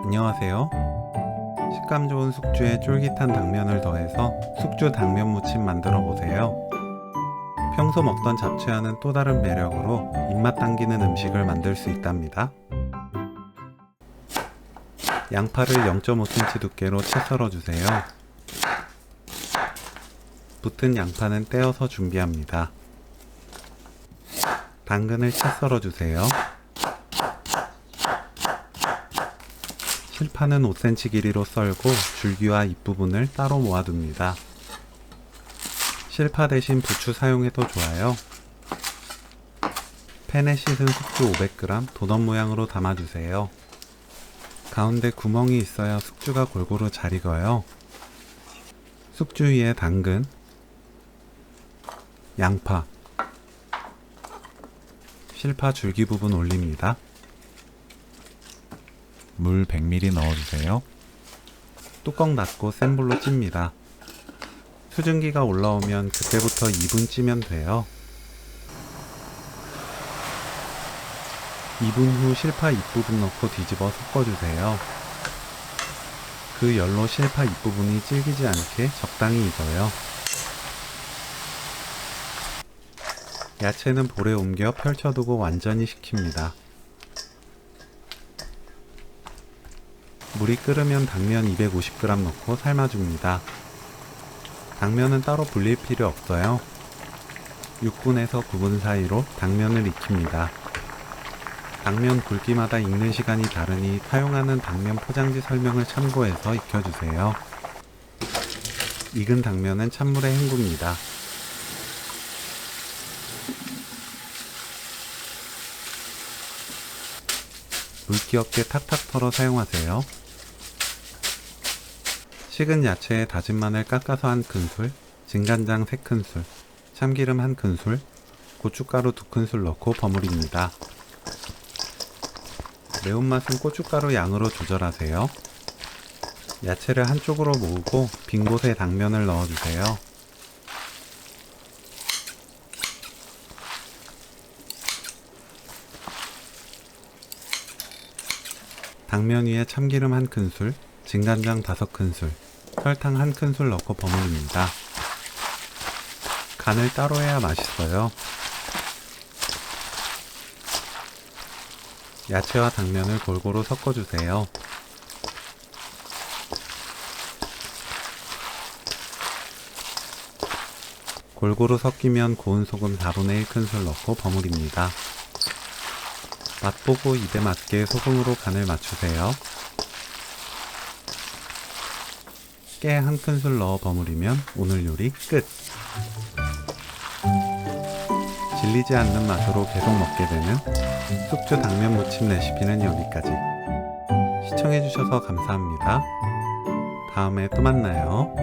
안녕하세요. 식감 좋은 숙주에 쫄깃한 당면을 더해서 숙주 당면 무침 만들어 보세요. 평소 먹던 잡채와는 또 다른 매력으로 입맛 당기는 음식을 만들 수 있답니다. 양파를 0.5cm 두께로 채 썰어 주세요. 붙은 양파는 떼어서 준비합니다. 당근을 채 썰어 주세요. 실파는 5cm 길이로 썰고 줄기와 잎부분을 따로 모아둡니다. 실파 대신 부추 사용해도 좋아요. 팬에 씻은 숙주 500g 도넛 모양으로 담아주세요. 가운데 구멍이 있어야 숙주가 골고루 잘 익어요. 숙주 위에 당근, 양파, 실파 줄기 부분 올립니다. 물 100ml 넣어주세요. 뚜껑 닫고 센 불로 찝니다. 수증기가 올라오면 그때부터 2분 찌면 돼요. 2분 후 실파 잎부분 넣고 뒤집어 섞어주세요. 그 열로 실파 잎부분이 질기지 않게 적당히 익어요. 야채는 볼에 옮겨 펼쳐두고 완전히 식힙니다. 물이 끓으면 당면 250g 넣고 삶아줍니다. 당면은 따로 불릴 필요 없어요. 6분에서 9분 사이로 당면을 익힙니다. 당면 굵기마다 익는 시간이 다르니 사용하는 당면 포장지 설명을 참고해서 익혀주세요. 익은 당면은 찬물에 헹굽니다. 물기 없게 탁탁 털어 사용하세요. 식은 야채에 다진 마늘 깎아서 1큰술, 진간장 3큰술, 참기름 1큰술, 고춧가루 2큰술 넣고 버무립니다. 매운맛은 고춧가루 양으로 조절하세요. 야채를 한쪽으로 모으고 빈 곳에 당면을 넣어주세요. 당면 위에 참기름 1큰술, 진간장 5큰술, 설탕 1큰술 넣고 버무립니다. 간을 따로 해야 맛있어요. 야채와 당면을 골고루 섞어주세요. 골고루 섞이면 고운 소금 4분의 1큰술 넣고 버무립니다. 맛보고 입에 맞게 소금으로 간을 맞추세요. 깨 1큰술 넣어 버무리면 오늘 요리 끝! 질리지 않는 맛으로 계속 먹게 되는 숙주 당면 무침 레시피는 여기까지. 시청해주셔서 감사합니다. 다음에 또 만나요.